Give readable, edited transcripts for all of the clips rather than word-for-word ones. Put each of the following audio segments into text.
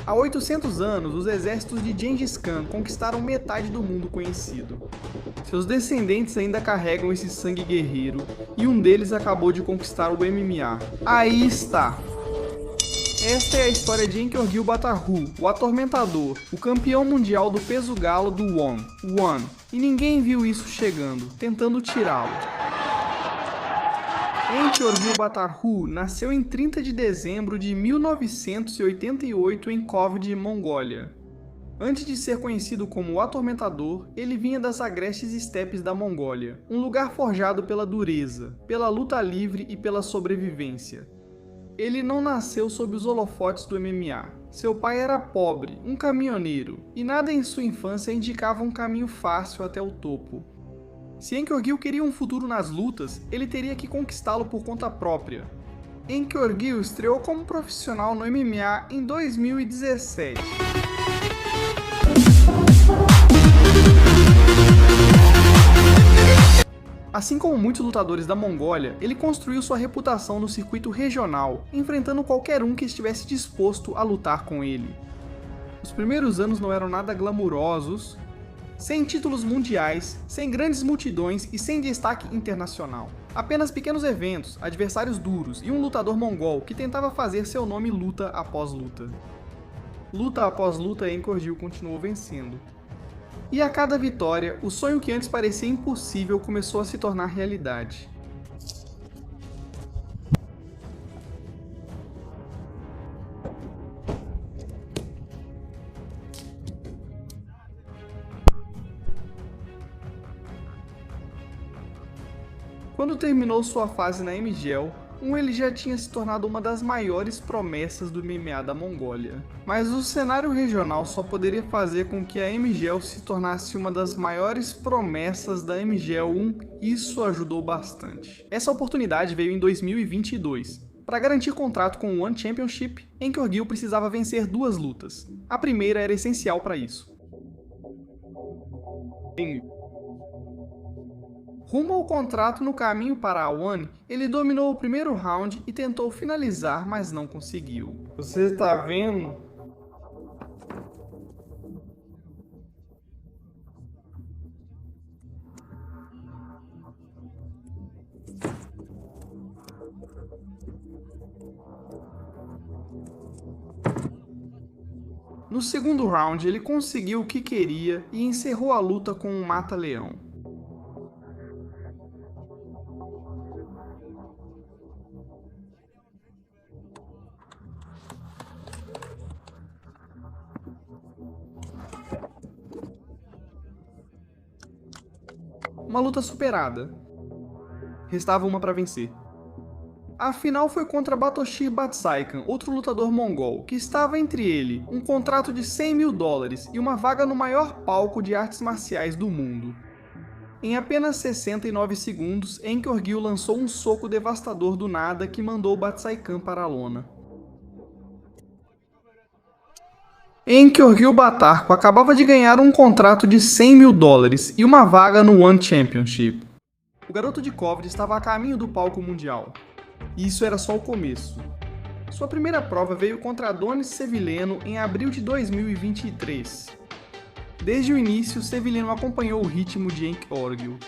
Há 800 anos, os exércitos de Gengis Khan conquistaram metade do mundo conhecido. Seus descendentes ainda carregam esse sangue guerreiro, e um deles acabou de conquistar o MMA. Aí está! Esta é a história de Enkiorgil Batarhu, o Atormentador, o campeão mundial do peso galo do One. E ninguém viu isso chegando, tentando tirá-lo. Enkiorgil Batarhu nasceu em 30 de dezembro de 1988 em Kovd, Mongólia. Antes de ser conhecido como o Atormentador, ele vinha das agrestes estepes da Mongólia, um lugar forjado pela dureza, pela luta livre e pela sobrevivência. Ele não nasceu sob os holofotes do MMA. Seu pai era pobre, um caminhoneiro, e nada em sua infância indicava um caminho fácil até o topo. Se Enkiorgil queria um futuro nas lutas, ele teria que conquistá-lo por conta própria. Enkiorgil estreou como profissional no MMA em 2017. Assim como muitos lutadores da Mongólia, ele construiu sua reputação no circuito regional, enfrentando qualquer um que estivesse disposto a lutar com ele. Os primeiros anos não eram nada glamurosos, sem títulos mundiais, sem grandes multidões e sem destaque internacional. Apenas pequenos eventos, adversários duros e um lutador mongol que tentava fazer seu nome luta após luta. Luta após luta, Enkiorgil continuou vencendo. E a cada vitória, o sonho que antes parecia impossível começou a se tornar realidade. Quando terminou sua fase na MGL, ele já tinha se tornado uma das maiores promessas do MMA da Mongólia. Mas o cenário regional só poderia fazer com que a MGL se tornasse uma das maiores promessas da MGL 1, e isso ajudou bastante. Essa oportunidade veio em 2022. Para garantir contrato com o One Championship, Enkiorgil precisava vencer 2 lutas. A primeira era essencial para isso. Rumo ao contrato no caminho para a One, ele dominou o primeiro round e tentou finalizar, mas não conseguiu. Você está vendo? No segundo round, ele conseguiu o que queria e encerrou a luta com um mata-leão. Uma luta superada. Restava uma para vencer. A final foi contra Batoshir Batsaikan, outro lutador mongol, que estava entre ele, um contrato de $100 mil e uma vaga no maior palco de artes marciais do mundo. Em apenas 69 segundos, Enkiorgil lançou um soco devastador do nada que mandou Batsaikan para a lona. Enkiorgil Batarhu acabava de ganhar um contrato de $100 mil e uma vaga no One Championship. O garoto de Kovd estava a caminho do palco mundial. E isso era só o começo. Sua primeira prova veio contra Adonis Sevilleno em abril de 2023. Desde o início, Sevilleno acompanhou o ritmo de Enkiorgil.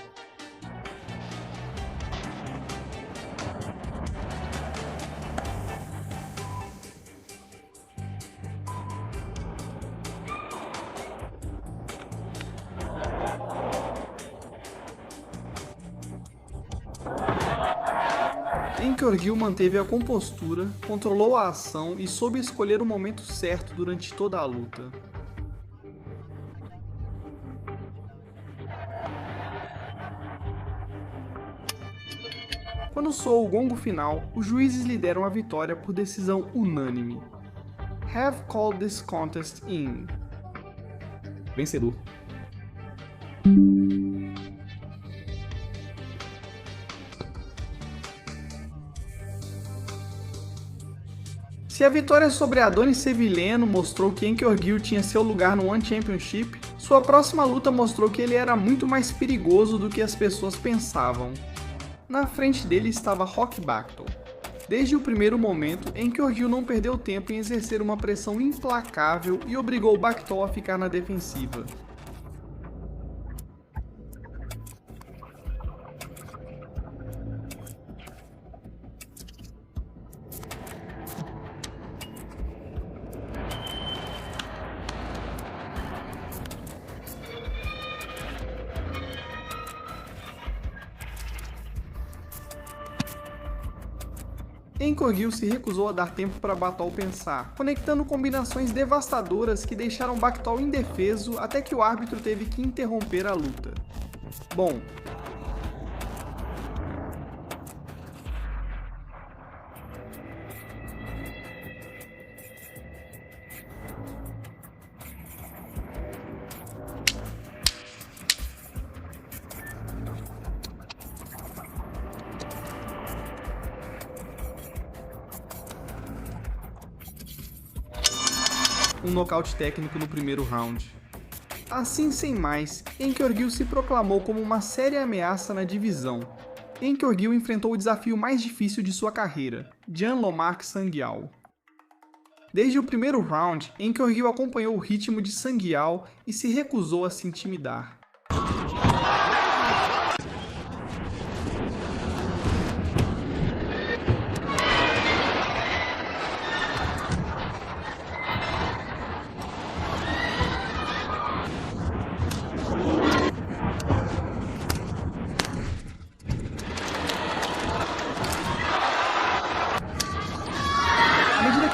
Enkiorgil manteve a compostura, controlou a ação e soube escolher o momento certo durante toda a luta. Quando soou o gongo final, os juízes lhe deram a vitória por decisão unânime. Have called this contest in. Vencedor. Se a vitória sobre Adonis Sevilleno mostrou que Enkiorgil tinha seu lugar no One Championship, sua próxima luta mostrou que ele era muito mais perigoso do que as pessoas pensavam. Na frente dele estava Roch Bachtel. desde o primeiro momento em que Orgil não perdeu tempo em exercer uma pressão implacável e obrigou Bactol a ficar na defensiva. Orgil se recusou a dar tempo para Bactol pensar, conectando combinações devastadoras que deixaram Bactol indefeso até que o árbitro teve que interromper a luta. Bom, um nocaute técnico no primeiro round. Assim, sem mais, Orgil se proclamou como uma séria ameaça na divisão. Orgil enfrentou o desafio mais difícil de sua carreira, Jean-Lomarque Sanguial. Desde o primeiro round, Orgil acompanhou o ritmo de Sanguial e se recusou a se intimidar.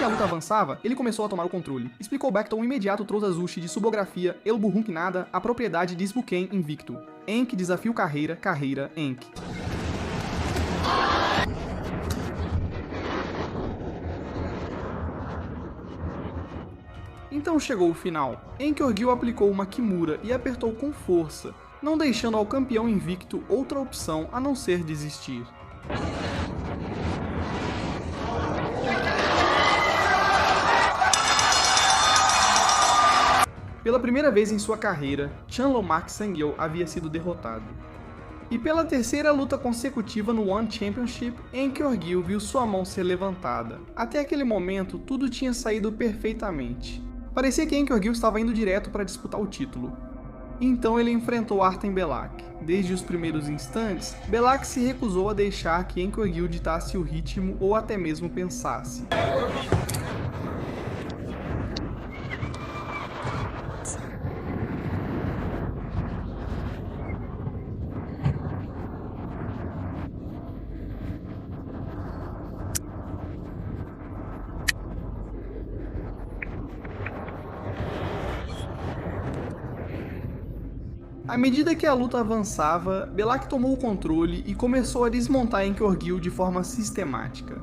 A luta avançava, ele começou a tomar o controle. Explicou Bactol um imediato Trousazushi de subografia El Burrunk Nada, a propriedade de Sbuken invicto. Enk desafio carreira, carreira, Enk. Então chegou o final. Orgil aplicou uma Kimura e apertou com força, não deixando ao campeão invicto outra opção a não ser desistir. Pela primeira vez em sua carreira, Jean-Lomarque Sanguial havia sido derrotado. E pela terceira luta consecutiva no One Championship, Orgil viu sua mão ser levantada. Até aquele momento, tudo tinha saído perfeitamente. Parecia que Orgil estava indo direto para disputar o título. Então ele enfrentou Artem Belak. Desde os primeiros instantes, Belak se recusou a deixar que Orgil ditasse o ritmo ou até mesmo pensasse. À medida que a luta avançava, Belak tomou o controle e começou a desmontar Orgil de forma sistemática.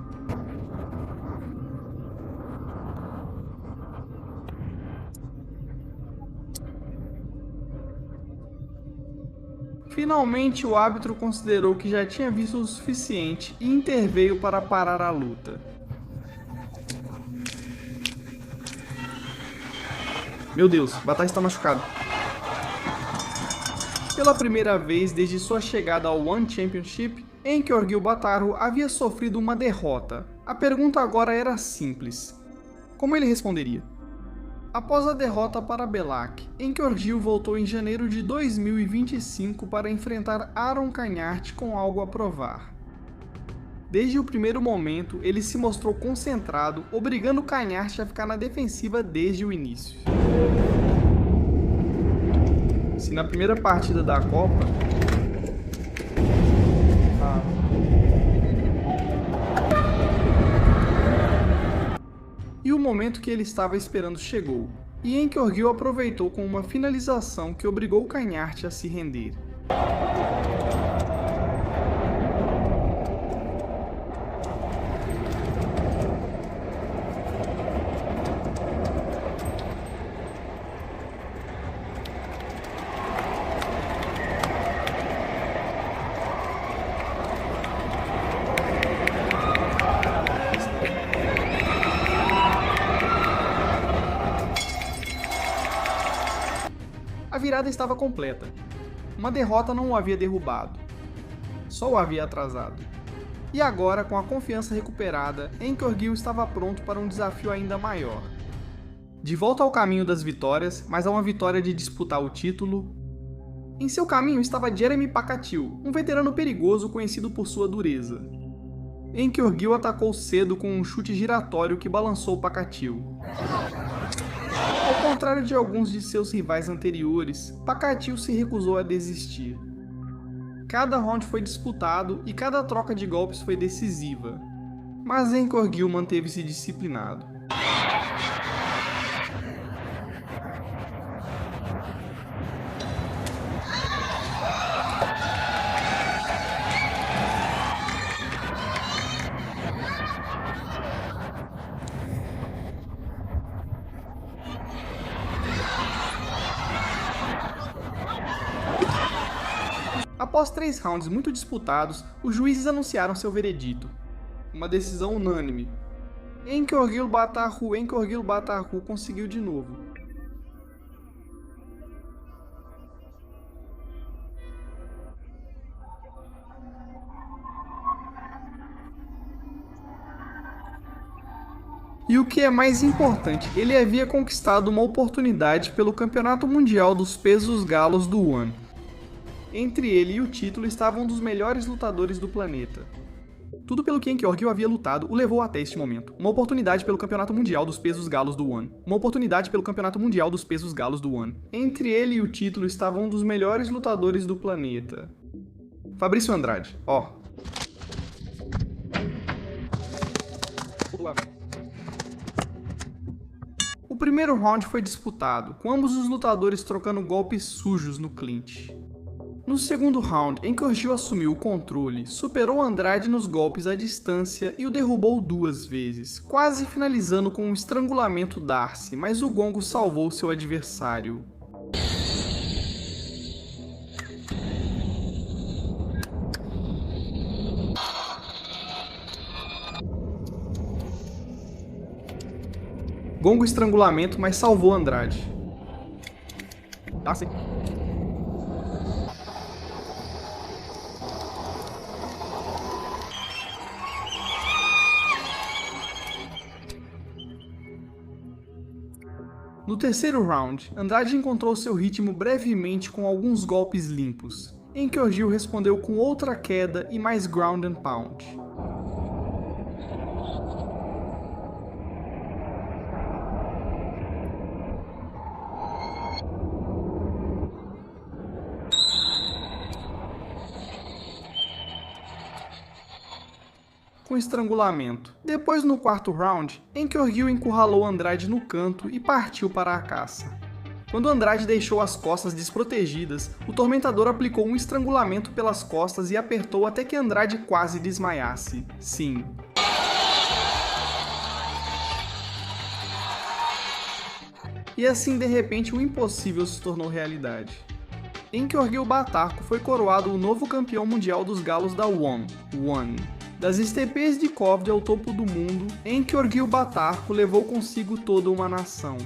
Finalmente, o árbitro considerou que já tinha visto o suficiente e interveio para parar a luta. Meu Deus, Bataille está machucado. Pela primeira vez desde sua chegada ao One Championship, Orgil Bataru havia sofrido uma derrota. A pergunta agora era simples. Como ele responderia? Após a derrota para Belak, Orgil voltou em janeiro de 2025 para enfrentar Aaron Cagnart com algo a provar. Desde o primeiro momento, ele se mostrou concentrado, obrigando Cagnart a ficar na defensiva desde o início. Se na primeira partida da Copa, e o momento que ele estava esperando chegou, e Orgil aproveitou com uma finalização que obrigou Cagnart a se render. A virada estava completa. Uma derrota não o havia derrubado, só o havia atrasado. E agora, com a confiança recuperada, Enkorgil estava pronto para um desafio ainda maior. De volta ao caminho das vitórias, mas a uma vitória de disputar o título, em seu caminho estava Jeremy Pakatil, um veterano perigoso conhecido por sua dureza. Enkorgil atacou cedo com um chute giratório que balançou Pakatil. Ao contrário de alguns de seus rivais anteriores, Pakatil se recusou a desistir. Cada round foi disputado e cada troca de golpes foi decisiva, mas Enkorgil manteve-se disciplinado. Após 3 rounds muito disputados, os juízes anunciaram seu veredito. Uma decisão unânime. Enkorgil Batarhu conseguiu de novo. E o que é mais importante, ele havia conquistado uma oportunidade pelo Campeonato Mundial dos Pesos Galos do ONE. Entre ele e o título estavam um dos melhores lutadores do planeta. Tudo pelo que Enkorgil havia lutado o levou até este momento. Uma oportunidade pelo Campeonato Mundial dos Pesos Galos do ONE. Uma oportunidade pelo Campeonato Mundial dos Pesos Galos do ONE. Entre ele e o título estavam um dos melhores lutadores do planeta. Fabrício Andrade, ó. O primeiro round foi disputado, com ambos os lutadores trocando golpes sujos no clinch. No segundo round, Enkorgil assumiu o controle, superou Andrade nos golpes à distância e o derrubou 2 vezes, quase finalizando com um estrangulamento Darcy, mas o gongo salvou seu adversário. Gongo estrangulamento, mas salvou Andrade. Darcy. No terceiro round, Andrade encontrou seu ritmo brevemente com alguns golpes limpos. Enkorgil respondeu com outra queda e mais ground and pound. Com estrangulamento. Depois, no quarto round, Enkorgil encurralou Andrade no canto e partiu para a caça. Quando Andrade deixou as costas desprotegidas, o Tormentador aplicou um estrangulamento pelas costas e apertou até que Andrade quase desmaiasse. Sim. E assim, de repente, o impossível se tornou realidade. Enkorgil Batarhu foi coroado o novo campeão mundial dos galos da ONE. Das estepês de Kovild ao topo do mundo, Enkorgil Batarhu levou consigo toda uma nação.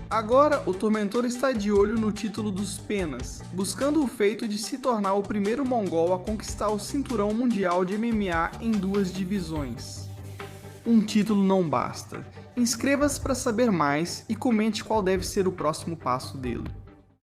Agora, o Tormentor está de olho no título dos Penas, buscando o feito de se tornar o primeiro mongol a conquistar o cinturão mundial de MMA em 2 divisões. Um título não basta. Inscreva-se para saber mais e comente qual deve ser o próximo passo dele.